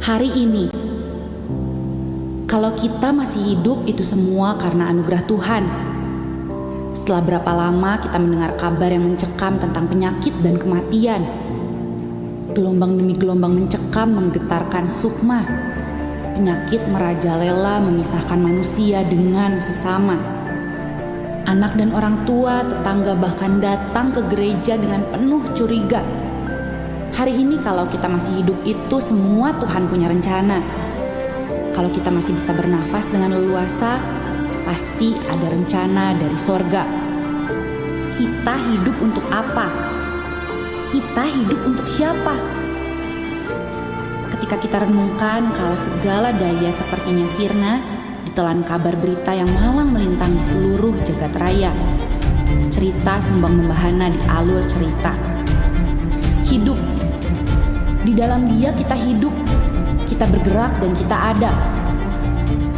Hari ini, kalau kita masih hidup itu semua karena anugerah Tuhan. Setelah berapa lama kita mendengar kabar yang mencekam tentang penyakit dan kematian. Gelombang demi gelombang mencekam menggetarkan sukma. Penyakit merajalela memisahkan manusia dengan sesama. Anak dan orang tua, tetangga bahkan datang ke gereja dengan penuh curiga. Hari ini kalau kita masih hidup itu semua Tuhan punya rencana. Kalau kita masih bisa bernafas dengan leluasa, pasti ada rencana dari sorga. Kita hidup untuk apa? Kita hidup untuk siapa? Ketika kita renungkan kalau segala daya sepertinya sirna, ditelan kabar berita yang malang melintang di seluruh jagat raya. Cerita sembang membahana di alur cerita. Hidup. Di dalam Dia kita hidup, kita bergerak dan kita ada.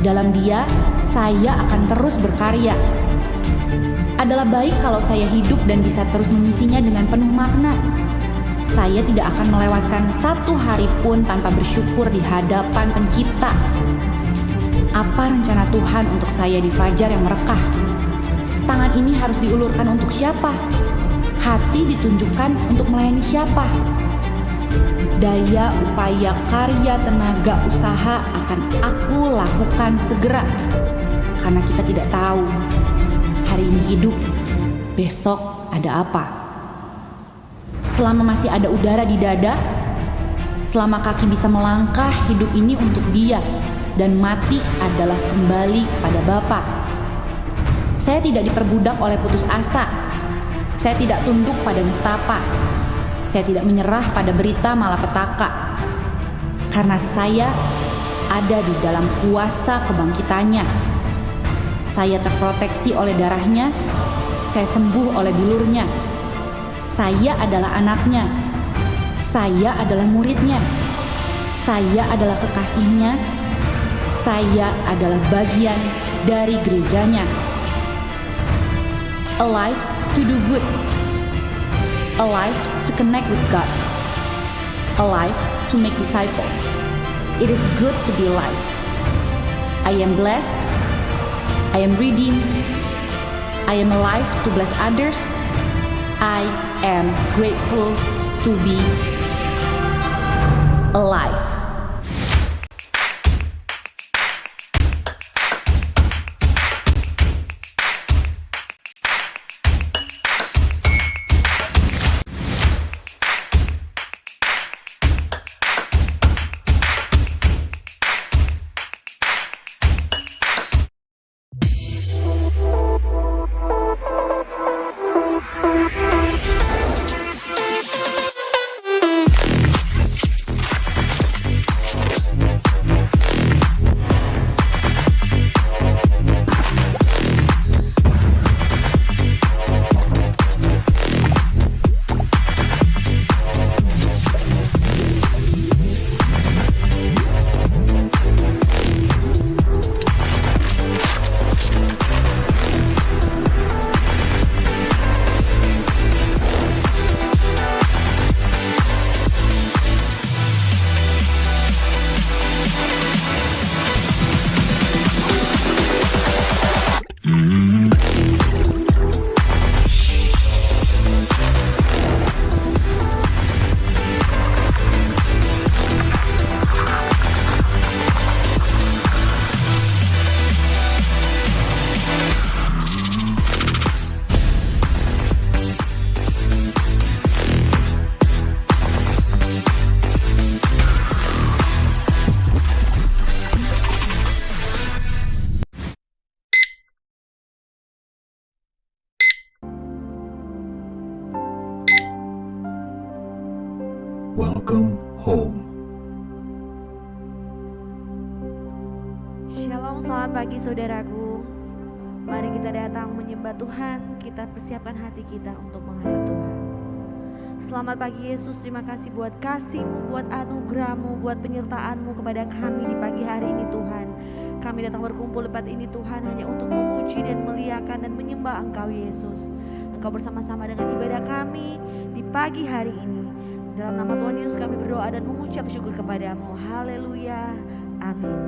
Dalam Dia, saya akan terus berkarya. Adalah baik kalau saya hidup dan bisa terus mengisinya dengan penuh makna. Saya tidak akan melewatkan satu hari pun tanpa bersyukur di hadapan Pencipta. Apa rencana Tuhan untuk saya di fajar yang merekah? Tangan ini harus diulurkan untuk siapa? Hati ditunjukkan untuk melayani siapa? Daya, upaya, karya, tenaga, usaha akan aku lakukan segera. Karena kita tidak tahu hari ini hidup, besok ada apa. Selama masih ada udara di dada, selama kaki bisa melangkah, hidup ini untuk Dia. Dan mati adalah kembali kepada Bapa. Saya tidak diperbudak oleh putus asa. Saya tidak tunduk pada nestapa. Saya tidak menyerah pada berita malapetaka. Karena saya ada di dalam kuasa kebangkitannya. Saya terproteksi oleh darahnya. Saya sembuh oleh bilurnya. Saya adalah anaknya. Saya adalah muridnya. Saya adalah kekasihnya. Saya adalah bagian dari gerejanya. Alive to do good. Alive to connect with God. Alive to make disciples. It is good to be alive. I am blessed. I am redeemed. I am alive to bless others. I am grateful to be alive. Welcome home. Shalom, selamat pagi saudaraku. Mari kita datang menyembah Tuhan. Kita persiapkan hati kita untuk menghadap Tuhan. Selamat pagi Yesus, terima kasih buat kasih-Mu, buat anugerah-Mu, buat penyertaan-Mu kepada kami di pagi hari ini Tuhan. Kami datang berkumpul di tempat ini Tuhan hanya untuk memuji dan memuliakan dan menyembah Engkau Yesus. Engkau bersama-sama dengan ibadah kami di pagi hari ini. Dalam nama Tuhan Yesus kami berdoa. berdoa dan mengucap syukur kepadamu. Haleluya. Amin.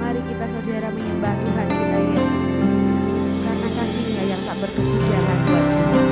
Mari kita saudara menyembah Tuhan kita Yesus, karena kasih-Nya yang tak berkesudahan buat kita.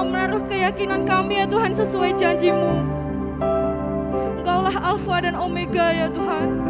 menaruh keyakinan kami ya Tuhan sesuai janji-Mu. Engkaulah Alfa dan Omega ya Tuhan.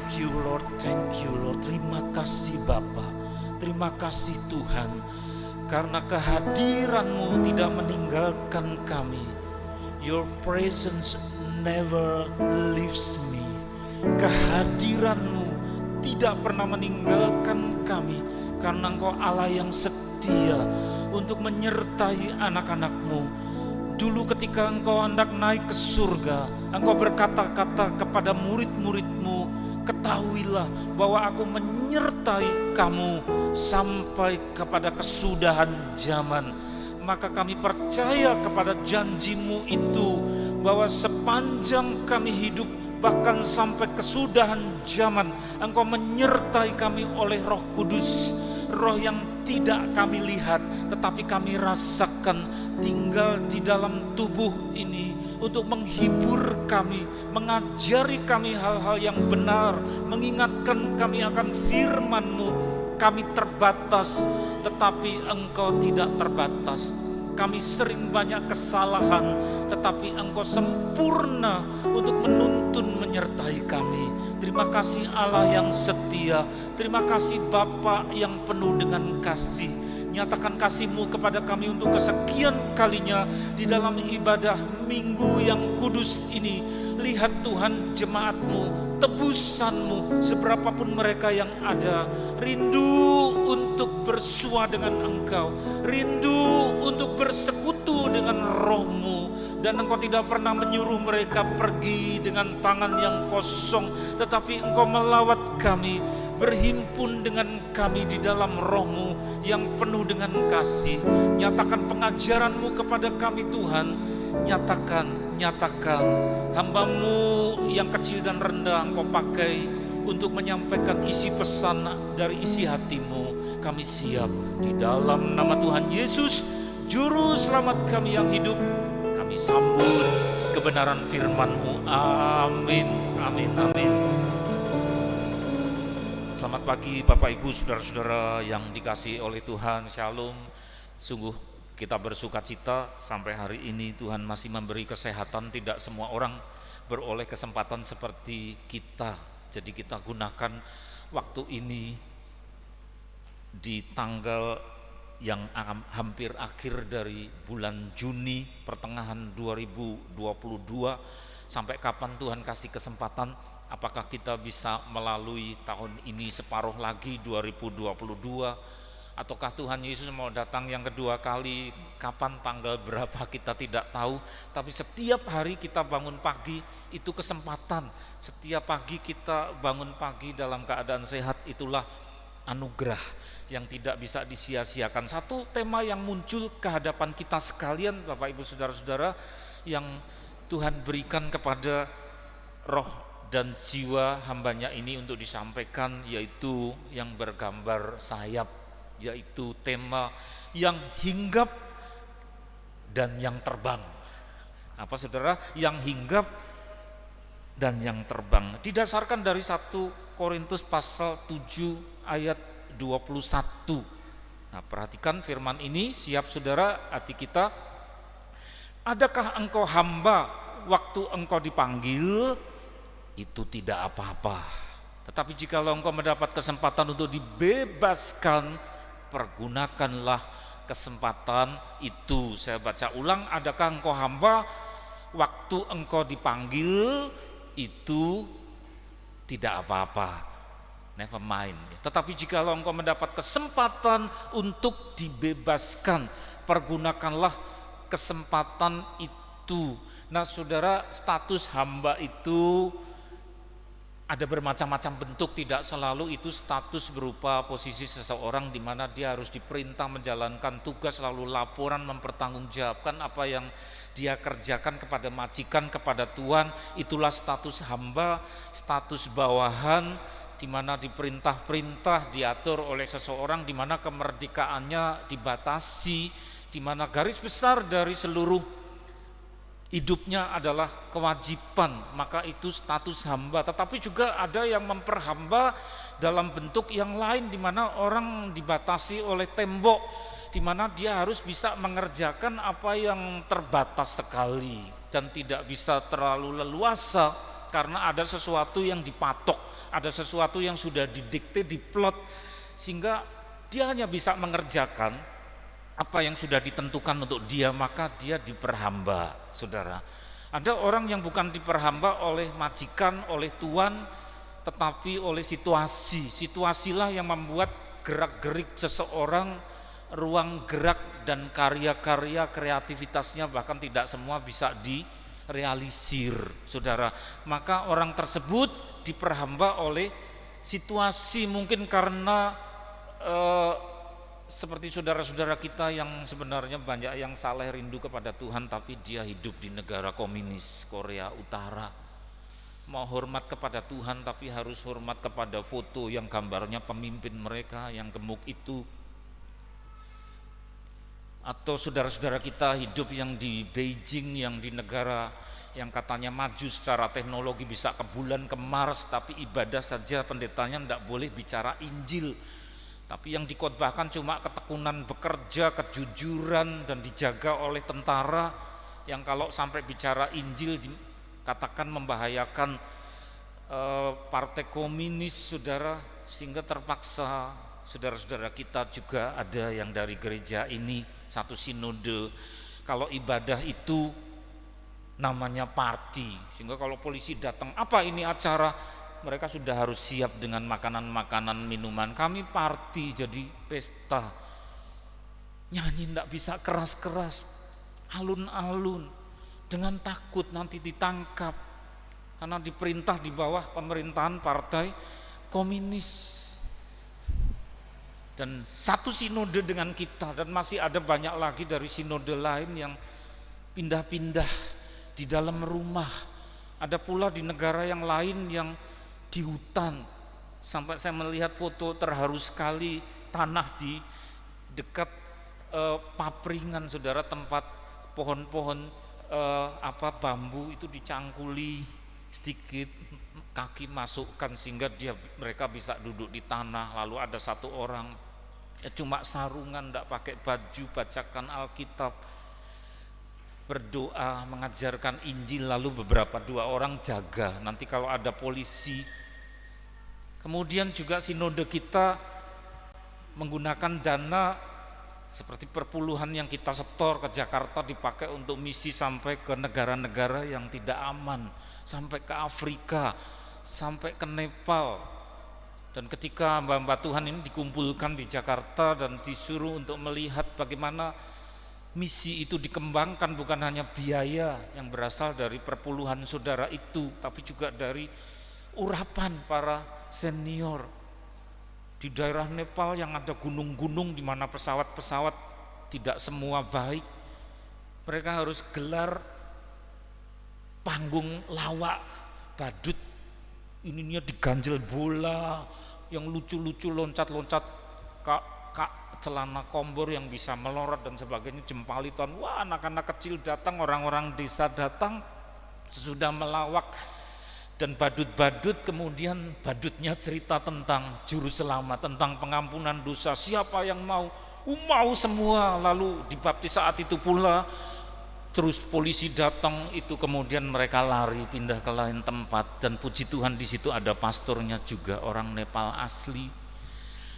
Thank you Lord, thank you Lord. Terima kasih Bapa, terima kasih Tuhan, karena kehadiran-Mu tidak meninggalkan kami. Your presence never leaves me. Kehadiran-Mu tidak pernah meninggalkan kami, karena Engkau Allah yang setia untuk menyertai anak-anak-Mu. Dulu ketika Engkau hendak naik ke surga, Engkau berkata-kata kepada murid-murid-Mu, ketahuilah bahwa aku menyertai kamu sampai kepada kesudahan zaman. Maka kami percaya kepada janji-Mu itu, bahwa sepanjang kami hidup, bahkan sampai kesudahan zaman, Engkau menyertai kami oleh Roh Kudus, Roh yang tidak kami lihat tetapi kami rasakan, tinggal di dalam tubuh ini untuk menghibur kami, mengajari kami hal-hal yang benar, mengingatkan kami akan firman-Mu. Kami terbatas, tetapi Engkau tidak terbatas. Kami sering banyak kesalahan, tetapi Engkau sempurna untuk menuntun menyertai kami. Terima kasih Allah yang setia. Terima kasih Bapa yang penuh dengan kasih. Nyatakan kasih-Mu kepada kami untuk kesekian kalinya di dalam ibadah minggu yang kudus ini. Lihat Tuhan jemaat-Mu, tebusan-Mu, seberapapun mereka yang ada, rindu untuk bersua dengan Engkau, rindu untuk bersekutu dengan Roh-Mu. Dan Engkau tidak pernah menyuruh mereka pergi dengan tangan yang kosong, tetapi Engkau melawat kami, berhimpun dengan kami di dalam Roh-Mu yang penuh dengan kasih. Nyatakan pengajaran-Mu kepada kami Tuhan. Nyatakan hamba-Mu yang kecil dan rendah Engkau pakai untuk menyampaikan isi pesan dari isi hati-Mu. Kami siap di dalam nama Tuhan Yesus, Juru Selamat kami yang hidup. Kami sambut kebenaran firman-Mu. Amin, amin, amin. Selamat pagi Bapak Ibu, saudara-saudara yang dikasihi oleh Tuhan. Shalom. Sungguh kita bersuka cita sampai hari ini Tuhan masih memberi kesehatan. Tidak semua orang beroleh kesempatan seperti kita. Jadi kita gunakan waktu ini di tanggal yang hampir akhir dari bulan Juni, pertengahan 2022. Sampai kapan Tuhan kasih kesempatan? Apakah kita bisa melalui tahun ini separuh lagi 2022, ataukah Tuhan Yesus mau datang yang kedua kali? Kapan, tanggal berapa kita tidak tahu. Tapi setiap hari kita bangun pagi itu kesempatan. Setiap pagi kita bangun pagi dalam keadaan sehat, itulah anugerah yang tidak bisa disia-siakan. Satu tema yang muncul ke hadapan kita sekalian Bapak Ibu saudara-saudara, yang Tuhan berikan kepada roh dan jiwa hambanya ini untuk disampaikan, yaitu yang bergambar sayap, yaitu tema yang hinggap dan yang terbang. Apa saudara? Yang hinggap dan yang terbang. Didasarkan dari 1 Korintus pasal 7 ayat 21. Nah, perhatikan firman ini, siap saudara hati kita. Adakah engkau hamba waktu engkau dipanggil? Itu tidak apa-apa. Tetapi jikalau engkau mendapat kesempatan untuk dibebaskan, pergunakanlah kesempatan itu. Saya baca ulang, adakah engkau hamba waktu engkau dipanggil? Itu tidak apa-apa, never mind. Tetapi jikalau engkau mendapat kesempatan untuk dibebaskan, pergunakanlah kesempatan itu. Nah saudara, status hamba itu ada bermacam-macam bentuk. Tidak selalu itu status berupa posisi seseorang di mana dia harus diperintah menjalankan tugas, lalu laporan, mempertanggungjawabkan apa yang dia kerjakan kepada majikan, kepada tuan. Itulah status hamba, status bawahan, di mana diperintah-perintah, diatur oleh seseorang, di mana kemerdekaannya dibatasi, di mana garis besar dari seluruh hidupnya adalah kewajiban, maka itu status hamba. Tetapi juga ada yang memperhamba dalam bentuk yang lain, di mana orang dibatasi oleh tembok, di mana dia harus bisa mengerjakan apa yang terbatas sekali dan tidak bisa terlalu leluasa karena ada sesuatu yang dipatok, ada sesuatu yang sudah didikte, diplot, sehingga dia hanya bisa mengerjakan apa yang sudah ditentukan untuk dia, maka dia diperhamba, saudara. Ada orang yang bukan diperhamba oleh majikan, oleh tuan, tetapi oleh situasi. Situasilah yang membuat gerak-gerik seseorang, ruang gerak dan karya-karya kreativitasnya bahkan tidak semua bisa direalisir, saudara. Maka orang tersebut diperhamba oleh situasi, mungkin karena seperti saudara-saudara kita yang sebenarnya banyak yang saleh rindu kepada Tuhan, tapi dia hidup di negara komunis Korea Utara. Mau hormat kepada Tuhan tapi harus hormat kepada foto yang gambarnya pemimpin mereka yang gemuk itu. Atau saudara-saudara kita hidup yang di Beijing, yang di negara yang katanya maju secara teknologi, bisa ke bulan, ke Mars, tapi ibadah saja pendetanya tidak boleh bicara Injil. Tapi yang dikhotbahkan cuma ketekunan bekerja, kejujuran, dan dijaga oleh tentara yang kalau sampai bicara Injil katakan membahayakan partai komunis, saudara, sehingga terpaksa saudara-saudara kita juga ada yang dari gereja ini satu sinode, kalau ibadah itu namanya party, sehingga kalau polisi datang, apa ini acara, mereka sudah harus siap dengan makanan-makanan, minuman. Kami party, jadi pesta, nyanyi tidak bisa keras-keras, alun-alun, dengan takut nanti ditangkap karena diperintah di bawah pemerintahan partai komunis. Dan satu sinode dengan kita, dan masih ada banyak lagi dari sinode lain yang pindah-pindah di dalam rumah. Ada pula di negara yang lain yang di hutan, sampai saya melihat foto terharu sekali, tanah di dekat papringan, saudara, tempat pohon-pohon bambu itu dicangkuli sedikit, kaki masukkan sehingga mereka bisa duduk di tanah. Lalu ada satu orang cuma sarungan, tidak pakai baju, bacakan Alkitab, berdoa, mengajarkan Injil, lalu dua orang jaga nanti kalau ada polisi. Kemudian juga sinode kita menggunakan dana seperti perpuluhan yang kita setor ke Jakarta dipakai untuk misi sampai ke negara-negara yang tidak aman, sampai ke Afrika, sampai ke Nepal. Dan ketika hamba-hamba Tuhan ini dikumpulkan di Jakarta dan disuruh untuk melihat bagaimana misi itu dikembangkan, bukan hanya biaya yang berasal dari perpuluhan saudara itu, tapi juga dari urapan para senior. Di daerah Nepal yang ada gunung-gunung di mana pesawat-pesawat tidak semua baik, mereka harus gelar panggung lawak badut, ininya diganjel bola yang lucu-lucu, loncat-loncat, kak celana kombor yang bisa melorot dan sebagainya, jempalitan. Wah, anak-anak kecil datang, orang-orang desa datang, sesudah melawak dan badut-badut, kemudian badutnya cerita tentang juru selamat, tentang pengampunan dosa, siapa yang mau semua, lalu dibaptis saat itu pula. Terus polisi datang, itu kemudian mereka lari pindah ke lain tempat, dan puji Tuhan di situ ada pastornya juga orang Nepal asli.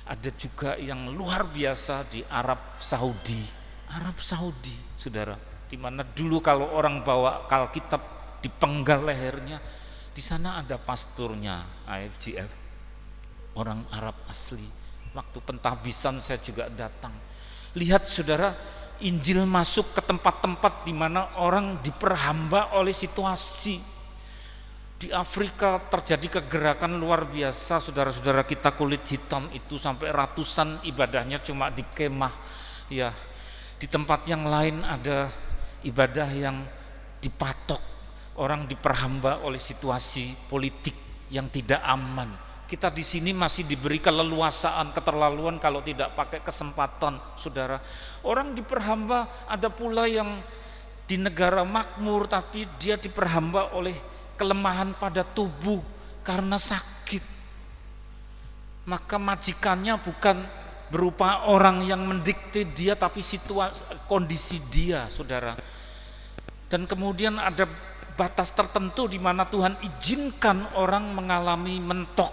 Ada juga yang luar biasa di Arab Saudi, saudara, di mana dulu kalau orang bawa Alkitab dipenggal lehernya, di sana ada pasturnya AFGF, orang Arab asli. Waktu pentabisan saya juga datang. Lihat saudara, Injil masuk ke tempat-tempat di mana orang diperhamba oleh situasi. Di Afrika terjadi kegerakan luar biasa, saudara-saudara kita kulit hitam itu sampai ratusan ibadahnya cuma di kemah. Ya, di tempat yang lain ada ibadah yang dipatok. Orang diperhamba oleh situasi politik yang tidak aman. Kita di sini masih diberi keleluasaan, keterlaluan kalau tidak pakai kesempatan, saudara. Orang diperhamba, ada pula yang di negara makmur tapi dia diperhamba oleh kelemahan pada tubuh karena sakit. Maka majikannya bukan berupa orang yang mendikte dia, tapi situasi, kondisi dia, saudara. Dan kemudian ada batas tertentu di mana Tuhan izinkan orang mengalami mentok,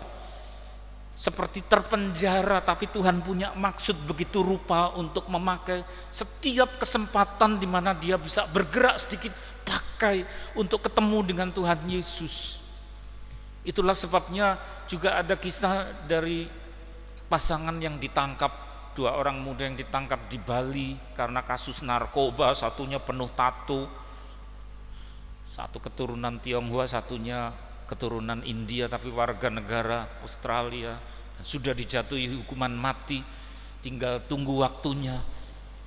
seperti terpenjara, tapi Tuhan punya maksud begitu rupa untuk memakai setiap kesempatan di mana dia bisa bergerak sedikit, pakai untuk ketemu dengan Tuhan Yesus. Itulah sebabnya juga ada kisah dari pasangan yang ditangkap, 2 orang muda yang ditangkap di Bali karena kasus narkoba, satunya penuh tato, satu keturunan Tionghoa, satunya keturunan India tapi warga negara Australia, sudah dijatuhi hukuman mati, tinggal tunggu waktunya,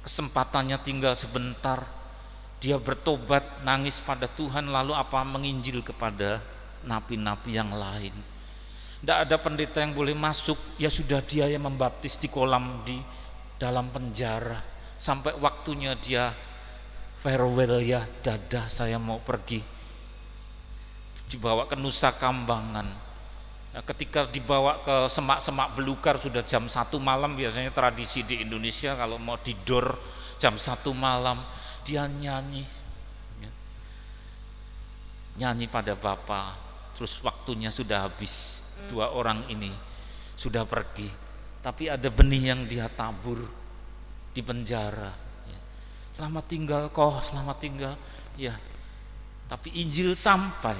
kesempatannya tinggal sebentar. Dia bertobat, nangis pada Tuhan, lalu apa? Menginjil kepada napi-napi yang lain. Tidak ada pendeta yang boleh masuk, ya sudah dia yang membaptis di kolam di dalam penjara, sampai waktunya dia farewell, ya dadah saya mau pergi, dibawa ke Nusa Kambangan. Nah, ketika dibawa ke semak-semak belukar sudah jam 1 malam, biasanya tradisi di Indonesia kalau mau didor jam 1 malam, dia nyanyi pada Bapa. Terus waktunya sudah habis, 2 orang ini sudah pergi, tapi ada benih yang dia tabur di penjara. Selamat tinggal kau, selamat tinggal, ya. Tapi Injil sampai.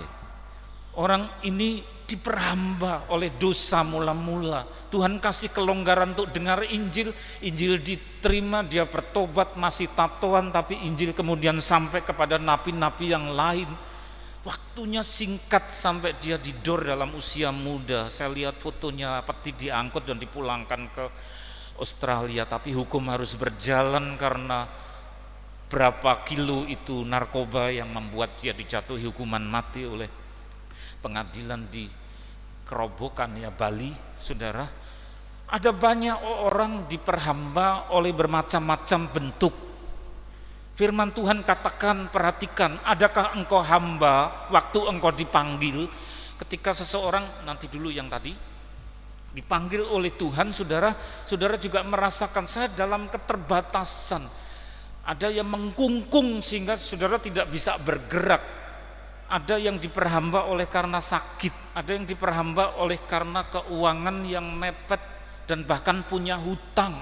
Orang ini diperhamba oleh dosa mula-mula. Tuhan kasih kelonggaran untuk dengar Injil. Injil diterima, dia bertobat, masih tatoan, tapi Injil kemudian sampai kepada napi-napi yang lain. Waktunya singkat sampai dia didor dalam usia muda. Saya lihat fotonya, peti diangkut dan dipulangkan ke Australia. Tapi hukum harus berjalan karena berapa kilo itu narkoba yang membuat dia dijatuhi hukuman mati oleh pengadilan di Kerobokan, ya Bali, saudara. Ada banyak orang diperhamba oleh bermacam-macam bentuk. Firman Tuhan katakan, perhatikan, adakah engkau hamba waktu engkau dipanggil? Ketika seseorang, nanti dulu yang tadi, dipanggil oleh Tuhan, saudara juga merasakan, saya dalam keterbatasan. Ada yang mengkungkung sehingga saudara tidak bisa bergerak. Ada yang diperhamba oleh karena sakit, ada yang diperhamba oleh karena keuangan yang mepet dan bahkan punya hutang.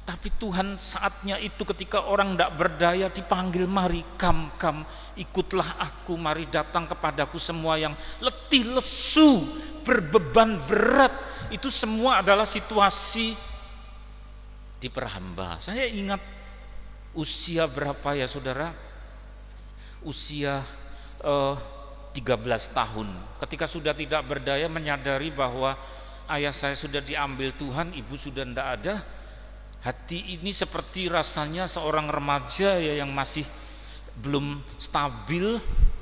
Tapi Tuhan saatnya itu ketika orang tidak berdaya dipanggil, mari kam, ikutlah aku, mari datang kepadaku semua yang letih, lesu, berbeban berat. Itu semua adalah situasi diperhamba. Saya ingat usia berapa ya saudara? Usia 13 tahun. Ketika sudah tidak berdaya, menyadari bahwa ayah saya sudah diambil Tuhan, ibu sudah tidak ada. Hati ini seperti rasanya seorang remaja ya yang masih belum stabil,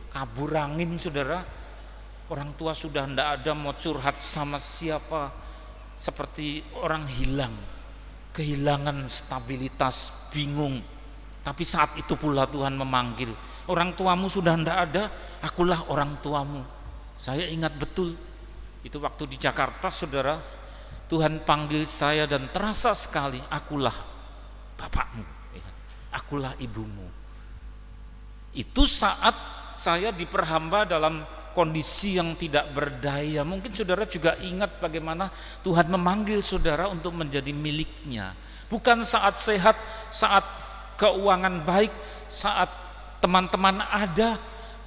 kabur angin saudara. Orang tua sudah tidak ada, mau curhat sama siapa, seperti orang hilang, kehilangan stabilitas, bingung. Tapi saat itu pula Tuhan memanggil, orang tuamu sudah tidak ada, akulah orang tuamu. Saya ingat betul itu waktu di Jakarta saudara, Tuhan panggil saya dan terasa sekali, akulah bapakmu, akulah ibumu. Itu saat saya diperhamba dalam kondisi yang tidak berdaya. Mungkin saudara juga ingat bagaimana Tuhan memanggil saudara untuk menjadi miliknya. Bukan saat sehat, saat keuangan baik, saat teman-teman ada,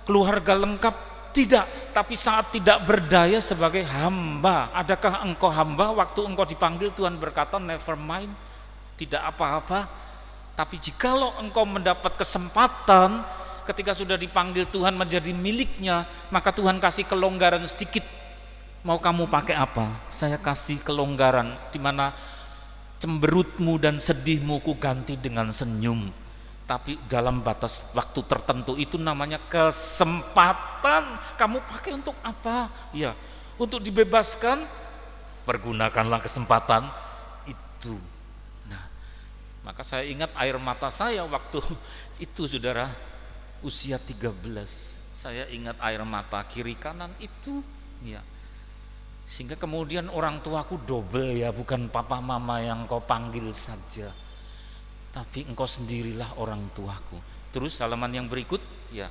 keluarga lengkap, tidak. Tapi saat tidak berdaya sebagai hamba. Adakah engkau hamba waktu engkau dipanggil? Tuhan berkata, never mind, tidak apa-apa. Tapi jikalau engkau mendapat kesempatan ketika sudah dipanggil Tuhan menjadi miliknya, maka Tuhan kasih kelonggaran sedikit. Mau kamu pakai apa? Saya kasih kelonggaran di mana cemberutmu dan sedihmu ku ganti dengan senyum. Tapi dalam batas waktu tertentu, itu namanya kesempatan. Kamu pakai untuk apa? Ya, untuk dibebaskan, pergunakanlah kesempatan itu. Nah, maka saya ingat air mata saya waktu itu saudara, usia 13. Saya ingat air mata kiri kanan itu, ya. Sehingga kemudian orang tuaku double ya, bukan papa mama yang kau panggil saja, tapi engkau sendirilah orang tuaku. Terus halaman yang berikut, ya.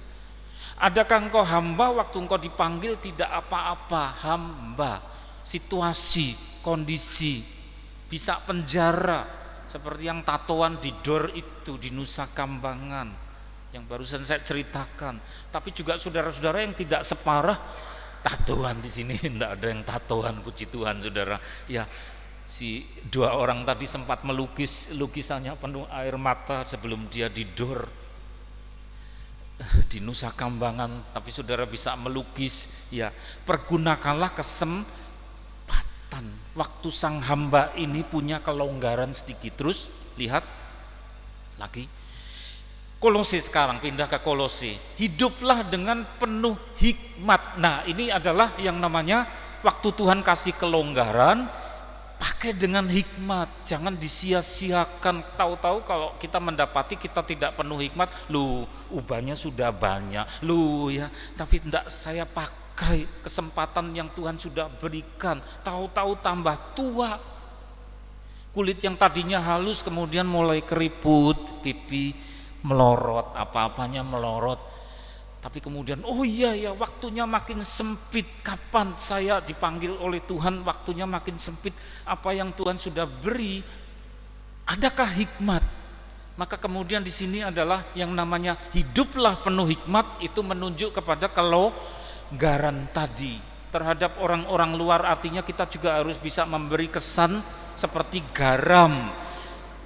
Adakah engkau hamba waktu engkau dipanggil tidak apa-apa? Hamba, situasi, kondisi, bisa penjara, seperti yang tatoan di Dor itu di Nusa Kambangan yang barusan saya ceritakan. Tapi juga saudara-saudara yang tidak separah tatoan di sini, tidak ada yang tatoan, puji Tuhan saudara. Ya, si dua orang tadi sempat melukis, lukisannya penuh air mata sebelum dia di Dor di Nusa Kambangan. Tapi saudara bisa melukis, ya, pergunakanlah kesempatan. Waktu sang hamba ini punya kelonggaran sedikit. Terus lihat lagi Kolose, sekarang pindah ke Kolose. Hiduplah dengan penuh hikmat. Nah, ini adalah yang namanya waktu Tuhan kasih kelonggaran, pakai dengan hikmat. Jangan disia-siakan. Tahu-tahu kalau kita mendapati kita tidak penuh hikmat, lu ubahnya sudah banyak, lu ya, tapi tidak saya pakai kesempatan yang Tuhan sudah berikan. Tahu-tahu tambah tua. Kulit yang tadinya halus kemudian mulai keriput, pipi melorot, apa-apanya melorot. Tapi kemudian, oh iya ya, waktunya makin sempit. Kapan saya dipanggil oleh Tuhan, waktunya makin sempit. Apa yang Tuhan sudah beri, adakah hikmat? Maka kemudian di sini adalah yang namanya hiduplah penuh hikmat, itu menunjuk kepada kelonggaran tadi. Terhadap orang-orang luar, artinya kita juga harus bisa memberi kesan seperti garam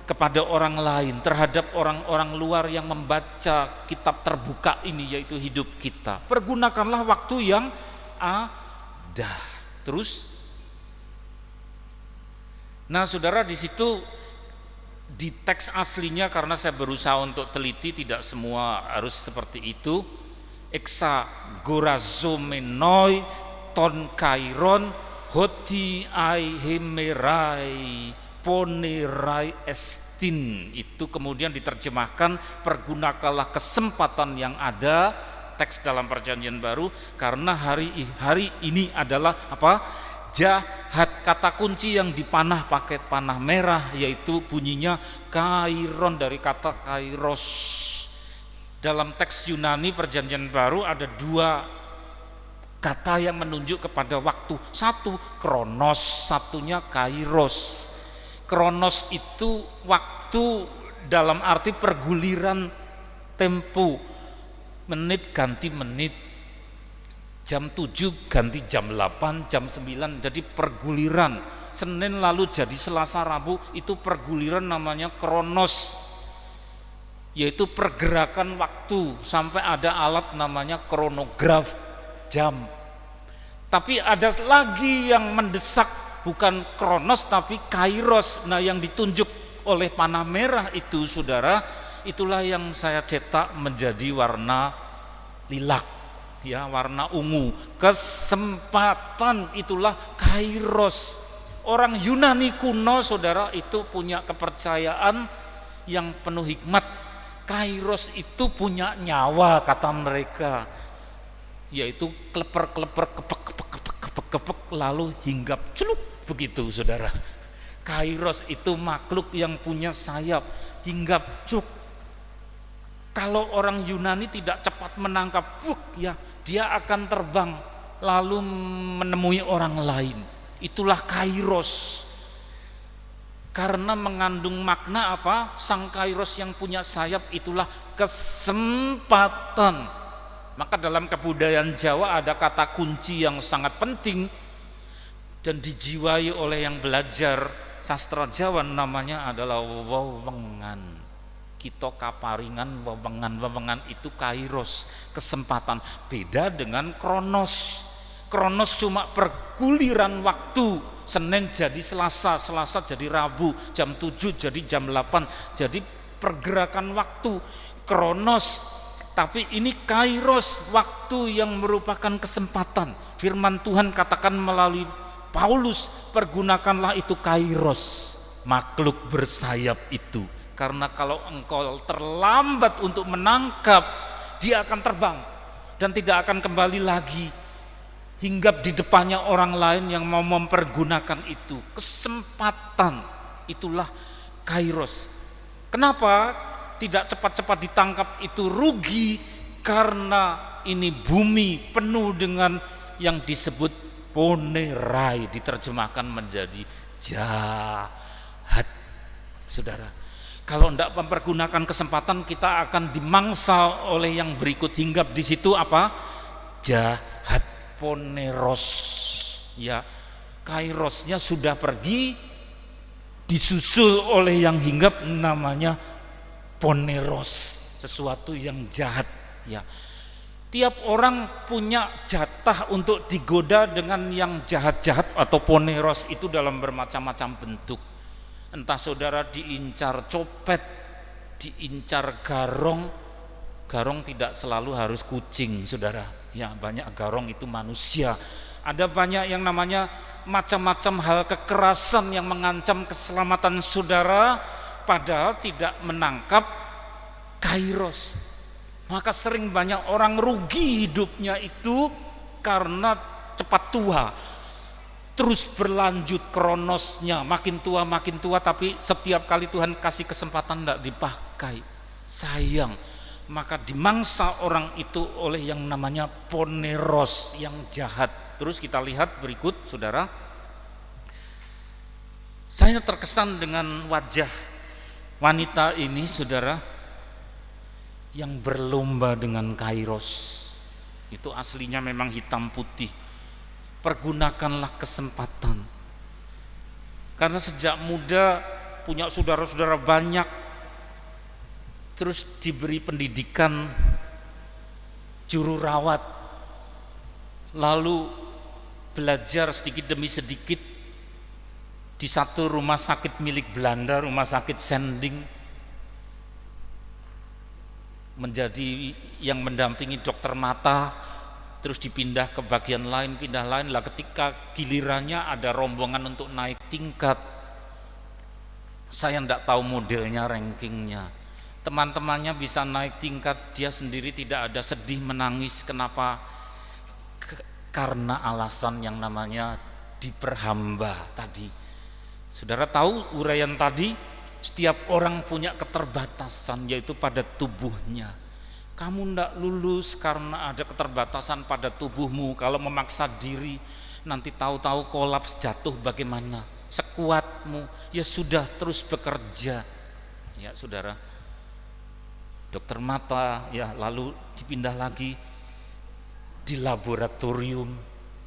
kepada orang lain, terhadap orang-orang luar yang membaca kitab terbuka ini, yaitu hidup kita. Pergunakanlah waktu yang ada. Terus, nah saudara, di situ di teks aslinya, karena saya berusaha untuk teliti, tidak semua harus seperti itu. Exagorazomenoi ton kairon hoti ai hemerai ponerai estin, itu kemudian diterjemahkan pergunakanlah kesempatan yang ada, teks dalam Perjanjian Baru, karena hari ini adalah apa? Jahat. Kata kunci yang dipanah pakai panah merah yaitu bunyinya kairon, dari kata kairos. Dalam teks Yunani Perjanjian Baru ada dua kata yang menunjuk kepada waktu. Satu kronos, satunya kairos. Kronos itu waktu dalam arti perguliran tempo, menit ganti menit, jam 7 ganti jam 8, jam 9, jadi perguliran. Senin lalu jadi Selasa Rabu, itu perguliran namanya kronos, yaitu pergerakan waktu. Sampai ada alat namanya kronograf, jam. Tapi ada lagi yang mendesak, bukan kronos tapi kairos. Nah, yang ditunjuk oleh panah merah itu saudara, itulah yang saya cetak menjadi warna lilac, ya, warna ungu. Kesempatan, itulah kairos. Orang Yunani kuno saudara itu punya kepercayaan yang penuh hikmat. Kairos itu punya nyawa, kata mereka, yaitu kleper-kleper, kepek-kepek, lalu hinggap, celuk, begitu saudara. Kairos itu makhluk yang punya sayap, hinggap, celuk. Kalau orang Yunani tidak cepat menangkap, ya, dia akan terbang lalu menemui orang lain. Itulah kairos. Karena mengandung makna apa? Sang kairos yang punya sayap itulah kesempatan. Maka dalam kebudayaan Jawa ada kata kunci yang sangat penting dan dijiwai oleh yang belajar sastra Jawa, namanya adalah wewengan. Kita kaparingan wewengan. Wewengan itu kairos, kesempatan. Beda dengan kronos. Kronos cuma perguliran waktu. Senin jadi Selasa, Selasa jadi Rabu, jam 7 jadi jam 8, jadi pergerakan waktu. Kronos. Tapi ini kairos, waktu yang merupakan kesempatan. Firman Tuhan katakan melalui Paulus, pergunakanlah itu kairos, makhluk bersayap itu. Karena kalau engkau terlambat untuk menangkap, dia akan terbang dan tidak akan kembali lagi, hinggap di depannya orang lain yang mau mempergunakan itu. Kesempatan, itulah kairos. Kenapa tidak cepat-cepat ditangkap itu rugi? Karena ini bumi penuh dengan yang disebut ponerai, diterjemahkan menjadi jahat. Saudara, kalau tidak mempergunakan kesempatan, kita akan dimangsa oleh yang berikut. Hinggap di situ apa? Jahat, poneros. Ya, kairosnya sudah pergi, disusul oleh yang hinggap namanya poneros, sesuatu yang jahat. Ya, tiap orang punya jatah untuk digoda dengan yang jahat-jahat atau poneros itu dalam bermacam-macam bentuk. Entah saudara diincar copet, diincar garong. Garong tidak selalu harus kucing, saudara. Ya, banyak garong itu manusia. Ada banyak yang namanya macam-macam hal kekerasan yang mengancam keselamatan saudara, padahal tidak menangkap kairos. Maka sering banyak orang rugi hidupnya itu karena cepat tua, terus berlanjut kronosnya, makin tua, tapi setiap kali Tuhan kasih kesempatan tidak dipakai, sayang. Maka dimangsa orang itu oleh yang namanya poneros, yang jahat. Terus kita lihat berikut, saudara. Saya terkesan dengan wajah wanita ini, saudara, yang berlomba dengan kairos. Itu aslinya memang hitam putih. Pergunakanlah kesempatan, karena sejak muda punya saudara-saudara banyak, terus diberi pendidikan juru rawat, lalu belajar sedikit demi sedikit di satu rumah sakit milik Belanda, rumah sakit Sending, menjadi yang mendampingi dokter mata, terus dipindah ke bagian lain, pindah lain. Lah ketika gilirannya ada rombongan untuk naik tingkat, saya tidak tahu modelnya, rankingnya. Teman-temannya bisa naik tingkat, dia sendiri tidak ada sedih menangis. Kenapa? Karena alasan yang namanya diperhamba tadi. Saudara tahu uraian tadi, setiap orang punya keterbatasan, yaitu pada tubuhnya. Kamu tidak lulus karena ada keterbatasan pada tubuhmu. Kalau memaksa diri, nanti tahu-tahu kolaps, jatuh bagaimana? Sekuatmu, ya sudah, terus bekerja. Ya saudara, dokter mata, ya lalu dipindah lagi di laboratorium,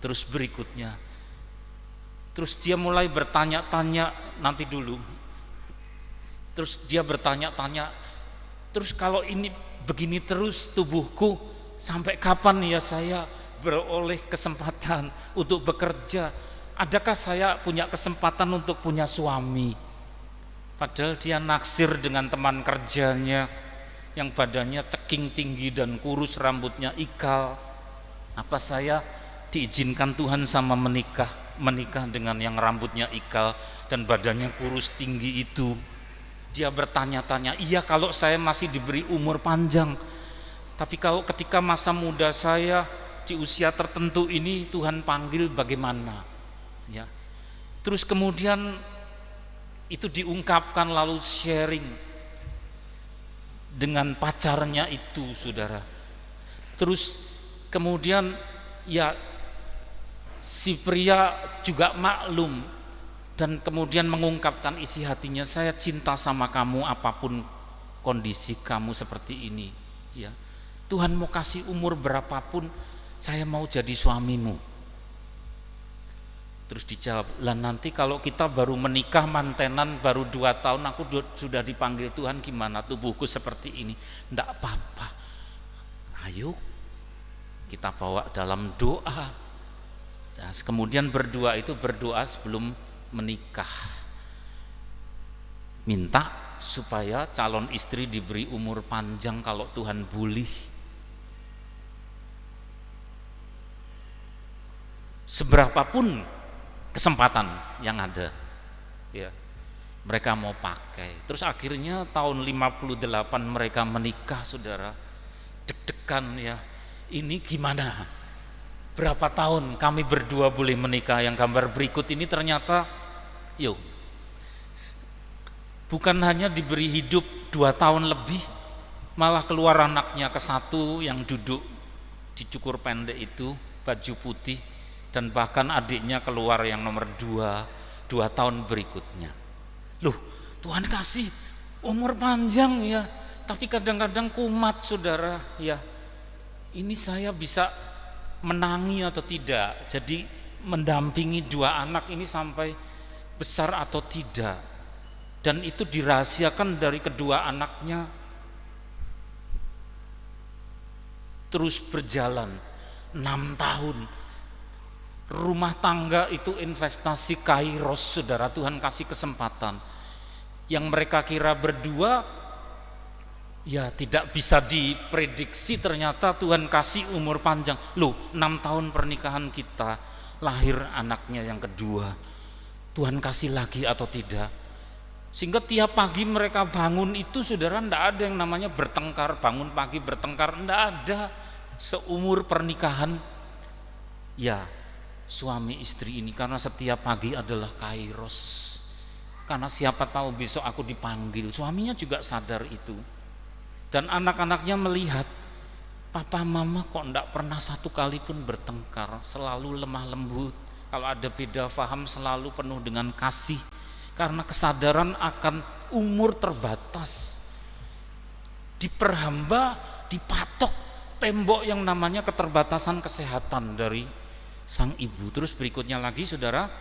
terus berikutnya. Terus dia mulai bertanya-tanya, nanti dulu. Terus dia bertanya-tanya, terus kalau ini begini terus tubuhku, sampai kapan ya saya beroleh kesempatan untuk bekerja? Adakah saya punya kesempatan untuk punya suami? Padahal dia naksir dengan teman kerjanya yang badannya ceking tinggi dan kurus, rambutnya ikal. Apa saya diizinkan Tuhan sama menikah dengan yang rambutnya ikal dan badannya kurus tinggi itu? Dia bertanya-tanya, iya kalau saya masih diberi umur panjang, tapi kalau ketika masa muda saya di usia tertentu ini Tuhan panggil bagaimana? Ya. Terus kemudian itu diungkapkan, lalu sharing dengan pacarnya itu, saudara. Terus kemudian ya si pria juga maklum dan kemudian mengungkapkan isi hatinya, saya cinta sama kamu apapun kondisi kamu seperti ini. Ya, Tuhan mau kasih umur berapapun, saya mau jadi suamimu. Terus dijawab, lah nanti kalau kita baru menikah mantenan baru 2 tahun aku sudah dipanggil Tuhan, gimana tubuhku seperti ini? Enggak apa-apa, ayo kita bawa dalam doa. Kemudian berdoa itu berdoa sebelum menikah, minta supaya calon istri diberi umur panjang kalau Tuhan boleh. Seberapapun kesempatan yang ada, ya mereka mau pakai. Terus akhirnya tahun 58 mereka menikah, saudara. Deg-degan ya, ini gimana? Berapa tahun kami berdua boleh menikah? Yang gambar berikut ini ternyata, bukan hanya diberi hidup 2 tahun lebih, malah keluar anaknya ke 1 yang duduk dicukur pendek itu, baju putih, dan bahkan adiknya keluar yang nomor 2 tahun berikutnya. Loh, Tuhan kasih umur panjang ya, tapi kadang-kadang kumat saudara ya. Ini saya bisa menangi atau tidak, jadi mendampingi 2 anak ini sampai besar atau tidak. Dan itu dirahasiakan dari kedua anaknya terus berjalan 6 tahun. Rumah tangga itu investasi kairos saudara, Tuhan kasih kesempatan. Yang mereka kira berdua ya tidak bisa diprediksi, ternyata Tuhan kasih umur panjang. Loh, 6 tahun pernikahan kita, lahir anaknya yang kedua. Tuhan kasih lagi atau tidak? Sehingga tiap pagi mereka bangun itu saudara, tidak ada yang namanya bertengkar, bangun pagi bertengkar, tidak ada. Seumur pernikahan ya suami istri ini, karena setiap pagi adalah kairos, karena siapa tahu besok aku dipanggil. Suaminya juga sadar itu, dan anak-anaknya melihat papa mama kok tidak pernah satu kali pun bertengkar, selalu lemah lembut, kalau ada beda paham selalu penuh dengan kasih, karena kesadaran akan umur terbatas, diperhamba, dipatok tembok yang namanya keterbatasan kesehatan dari sang ibu. Terus berikutnya lagi saudara,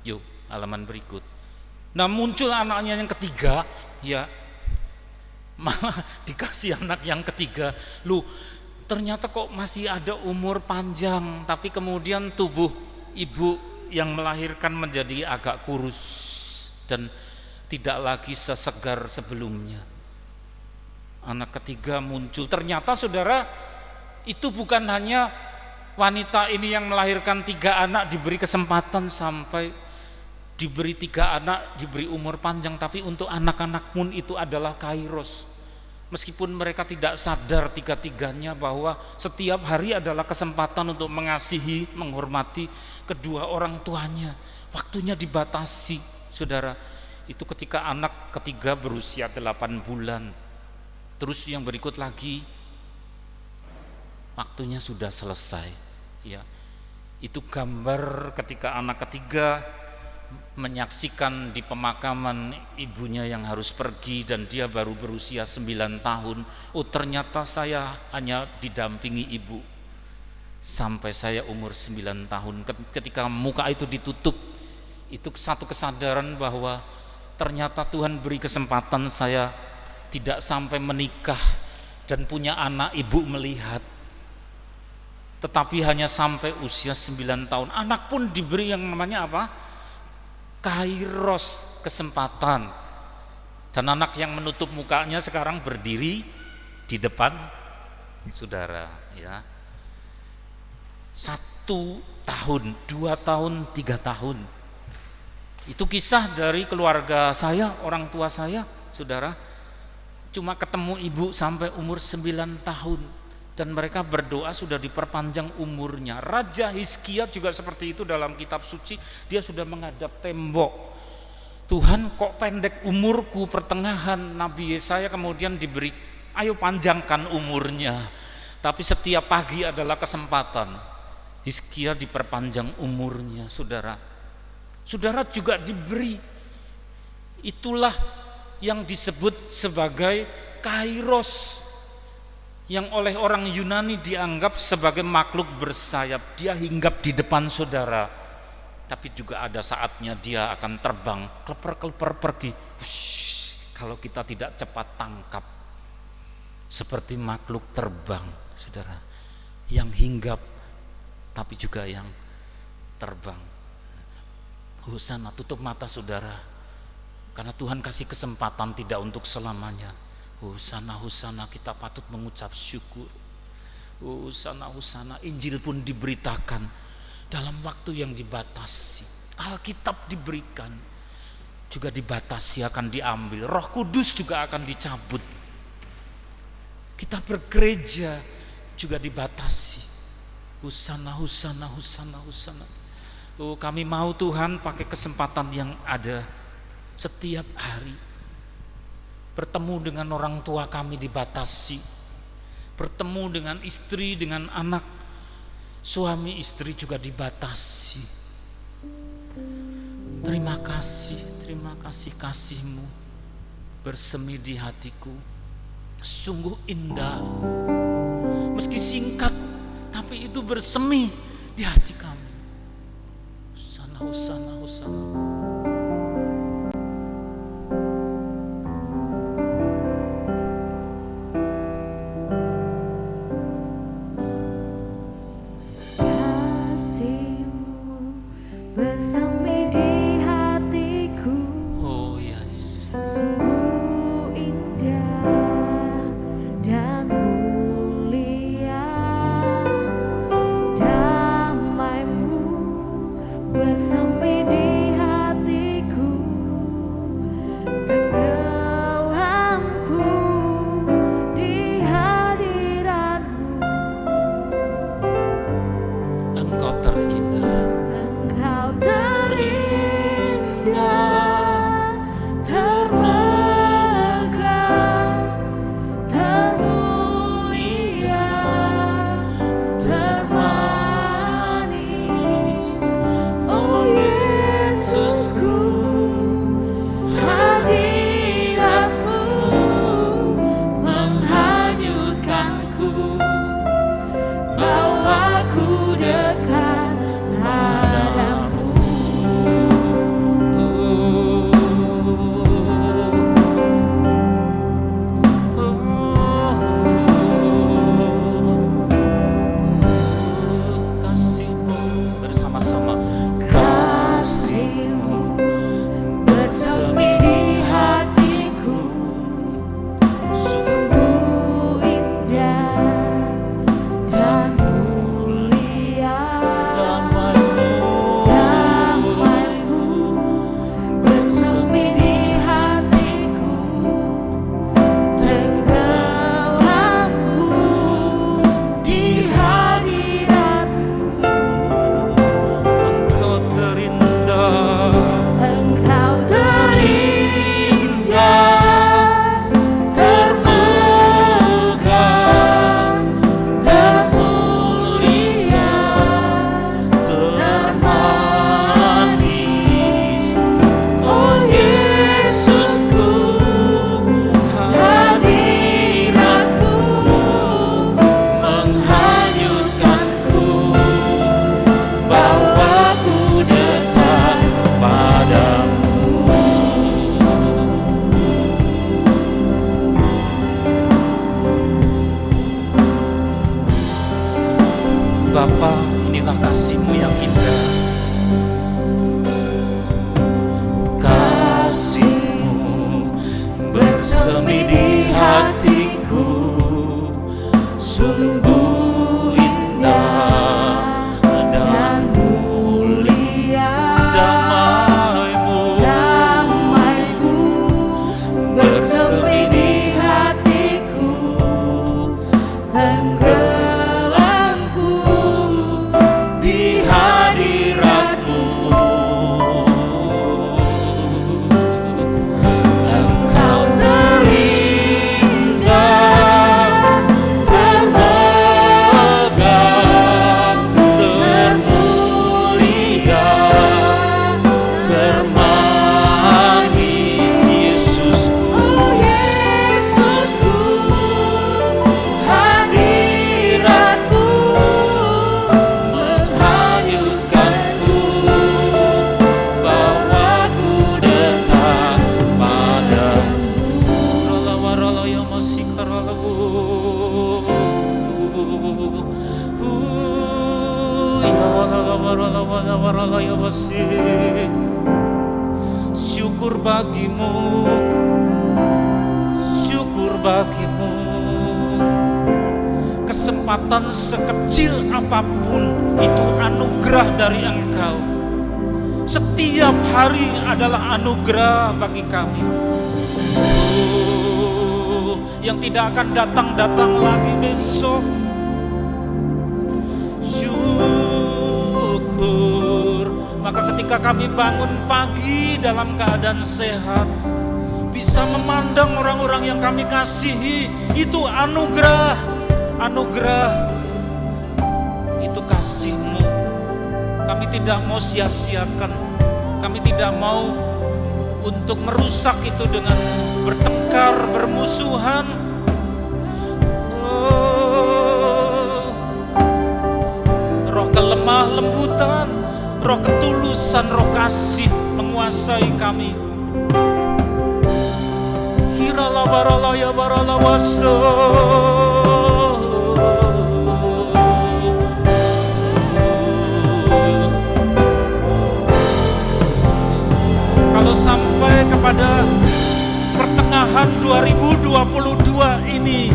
yuk halaman berikut. Nah, muncul anaknya yang ketiga ya, malah dikasih anak yang ketiga. Lu ternyata kok masih ada umur panjang, tapi kemudian tubuh ibu yang melahirkan menjadi agak kurus dan tidak lagi sesegar sebelumnya. Anak ketiga muncul. Ternyata saudara, itu bukan hanya wanita ini yang melahirkan 3 anak diberi kesempatan sampai diberi 3 anak, diberi umur panjang, tapi untuk anak-anak pun itu adalah kairos. Meskipun mereka tidak sadar tiga-tiganya bahwa setiap hari adalah kesempatan untuk mengasihi, menghormati kedua orang tuanya. Waktunya dibatasi saudara. Itu ketika anak ketiga berusia 8 bulan. Terus yang berikut lagi, waktunya sudah selesai ya. Itu gambar ketika anak ketiga menyaksikan di pemakaman ibunya yang harus pergi, dan dia baru berusia 9 tahun. Oh, ternyata saya hanya didampingi ibu sampai saya umur 9 tahun. Ketika muka itu ditutup, itu satu kesadaran bahwa ternyata Tuhan beri kesempatan saya tidak sampai menikah dan punya anak ibu melihat, tetapi hanya sampai usia 9 tahun. Anak pun diberi yang namanya apa? Kairos, kesempatan. Dan anak yang menutup mukanya sekarang berdiri di depan saudara ya. 1 tahun, 2 tahun, 3 tahun. Itu kisah dari keluarga saya, orang tua saya saudara. Cuma ketemu ibu sampai umur 9 tahun, dan mereka berdoa sudah diperpanjang umurnya. Raja Hizkia juga seperti itu dalam kitab suci, dia sudah menghadap tembok. Tuhan kok pendek umurku, pertengahan. Nabi Yesaya kemudian diberi, ayo panjangkan umurnya. Tapi setiap pagi adalah kesempatan. Hizkia diperpanjang umurnya saudara. Saudara juga diberi, itulah yang disebut sebagai kairos, yang oleh orang Yunani dianggap sebagai makhluk bersayap. Dia hinggap di depan saudara, tapi juga ada saatnya dia akan terbang, kleper-kleper pergi. Hush, kalau kita tidak cepat tangkap, seperti makhluk terbang saudara, yang hinggap tapi juga yang terbang. Hosana, tutup mata saudara, karena Tuhan kasih kesempatan tidak untuk selamanya. Hosana, hosana, kita patut mengucap syukur. Hosana, hosana. Injil pun diberitakan dalam waktu yang dibatasi. Alkitab diberikan, juga dibatasi, akan diambil. Roh Kudus juga akan dicabut. Kita bergereja juga dibatasi. Hosana, hosana, hosana, hosana. Oh, kami mau Tuhan pakai kesempatan yang ada setiap hari bertemu dengan orang tua kami dibatasi, bertemu dengan istri, dengan anak. Suami istri juga dibatasi. Terima kasih kasih-Mu bersemi di hatiku. Sungguh indah. Meski singkat, tapi itu bersemi di hati kami. Hosana, hosana, hosana. Bersemi di hatiku, Oh yes. sungguh indah dan mulia. Damai-Mu bersemi di hatiku, tenggelamku di hadirat-Mu. Engkau terindah. Engkau terindah, termegah, termulia, termanis. Oh Yesusku, hadirat-Mu menghanyutkanku, bawaku dekat padamu. Kasih-Mu bersama-sama. Kasih-Mu Bersemi di hatiku, sungguh indah dan mulia. Damai-Mu bersemi di hatiku, tenggelamku di hadirat-Mu. Engkau terindah. Engkau terindah, termegah, termulia, termanis. Oh Yesusku, hadirat-Mu menghanyutkanku, bawaku dekat padamu. Bapa, inilah kasih-Mu yang indah. Kasih-Mu bersemi di hatiku, sungguh indah dan mulia. damai-Mu Damai-Mu bersemi di hatiku, tenggelamku di hadirat-Mu. Engkau terindah, Termegah, termulia, termanis. Yesusku, oh Yesusku, hadirat-Mu menghanyutkanku, bawaku dekat padamu. Rala ya masih karalu. Ya wala ya masih. Syukur bagimu, syukur bagimu. Kesempatan sekecil apapun itu anugerah dari Engkau. Setiap hari adalah anugerah bagi kami. Yang tidak akan datang lagi besok. Syukur. Maka ketika kami bangun pagi dalam keadaan sehat, bisa memandang orang-orang yang kami kasihi, itu anugerah. anugerah itu kasih-Mu. Kami tidak mau sia-siakan, kami tidak mau untuk merusak itu dengan bertengkar, bermusuhan. Roh kelemah lembutan, roh ketulusan, roh kasih menguasai kami. Hirala barala ya barala waso. Kalau sampai kepada pertengahan 2022 ini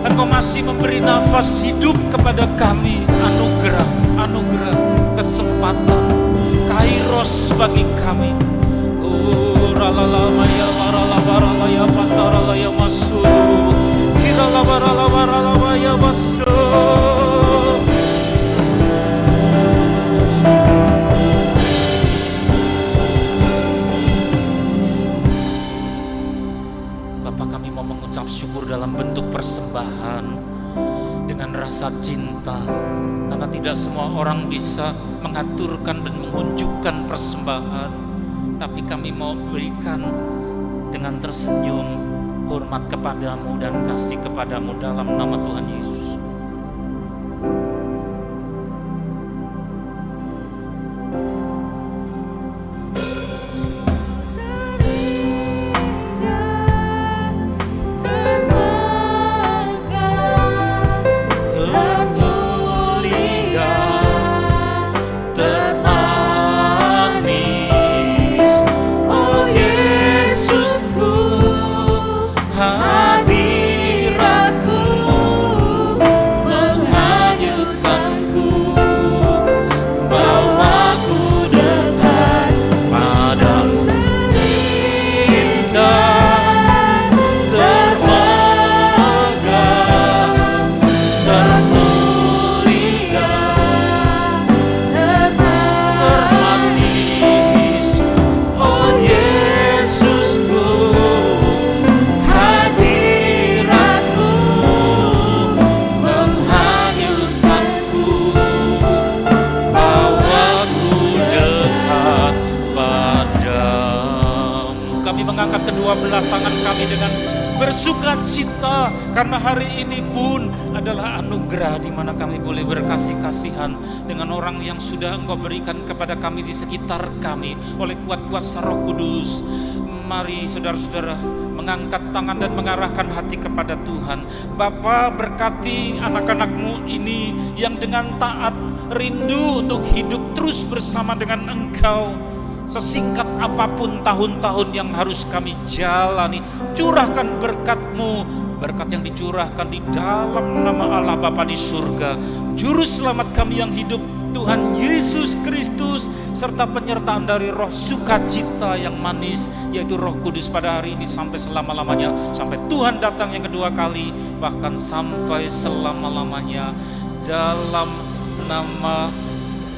Engkau masih memberi nafas hidup kepada kami, anugerah, kesempatan, kairos bagi kami. Ralala maya barala barala ya patarala ya masu. Hirala barala barala maya masu. Bapak, kami mau mengucap syukur dalam bentuk persembahan dengan rasa cinta, karena tidak semua orang bisa mengaturkan dan mengunjukkan persembahan, tapi kami mau berikan dengan tersenyum hormat kepadamu dan kasih kepadamu dalam nama Tuhan Yesus. Kedua belah tangan kami dengan bersuka cita, karena hari ini pun adalah anugerah di mana kami boleh berkasih-kasihan dengan orang yang sudah Engkau berikan kepada kami di sekitar kami oleh kuat kuasa Roh Kudus. Mari saudara-saudara mengangkat tangan dan mengarahkan hati kepada Tuhan. Bapa, berkati anak-anak-Mu ini yang dengan taat rindu untuk hidup terus bersama dengan Engkau. Sesingkat apapun tahun-tahun yang harus kami jalani, curahkan berkat-Mu, berkat yang dicurahkan di dalam nama Allah Bapa di surga, Juru Selamat kami yang hidup, Tuhan Yesus Kristus, serta penyertaan dari roh sukacita yang manis, yaitu Roh Kudus pada hari ini sampai selama-lamanya, sampai Tuhan datang yang kedua kali, bahkan sampai selama-lamanya, dalam nama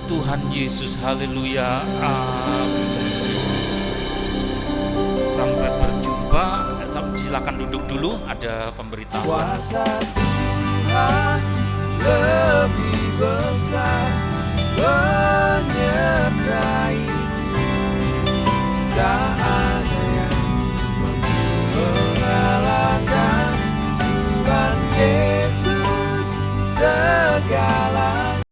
Tuhan Yesus. Haleluya, amin. Sampai berjumpa. Silakan duduk dulu, ada pemberitahuan. Kuasa Tuhan lebih besar,